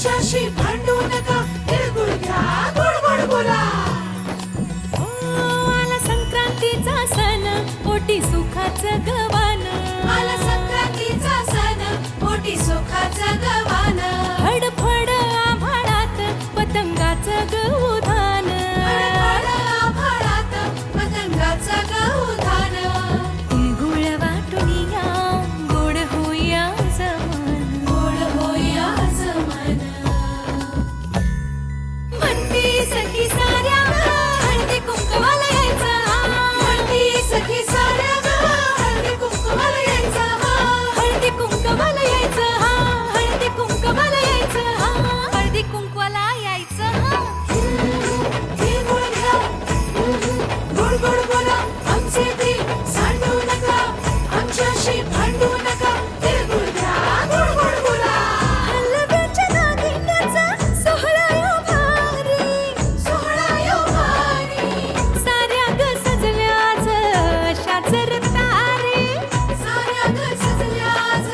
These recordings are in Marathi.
आमच्याशी भांडू नका, तिळगुळ घ्या, गोड गोड बोला. आला संक्रांतीचा सण, पोटी सुखाचं गवान. आला संक्रांतीचा सण, पोटी सुखाचं गवान. फडफड आभाळात पतंगाचं गौधान. फडफड आभाळात पतंगाचं गौधान. तिळगुळ वाटून या, गोड होया जमान. गोड होया जमान. म्हणती सखी साऱ्या हळदी कुंकवाला यायचं. म्हणती सखी साऱ्या हळदी कुंकवाला यायचं. हळदी कुंकवाला यायचं. हळदी कुंकवाला यायचं. हळदी कुंकवाला यायचं. तिळगुळ घ्या, गोड गोड बोला. आमचे प्रेम सांडू नका, आमच्याशी भांडू नका, तिळगुळ घ्या, गोड गोड बोला. हलव्याच्या दागिन्याचा सोहळा यो भारी. सोहळा यो भारी. साऱ्या ग सजल्या आज अशाच रतारी. साऱ्या ग सजल्या आज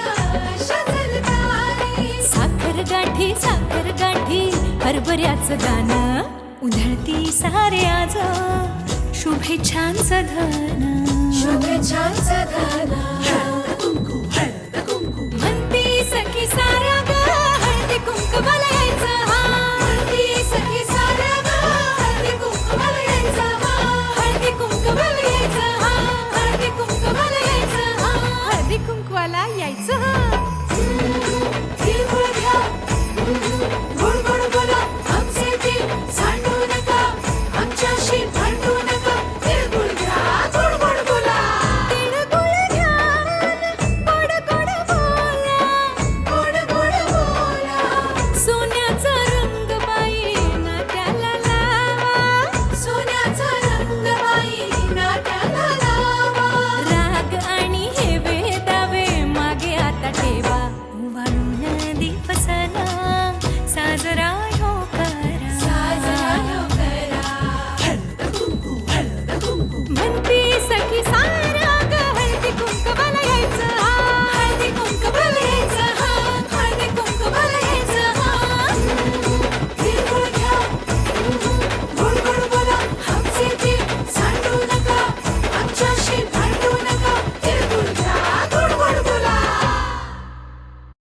अशाच तारी. साखर गाठी हरभऱ्याचं गाणं. उधळती सारे आज शुभेच्छांचं धन. शुभेच्छांचं धन.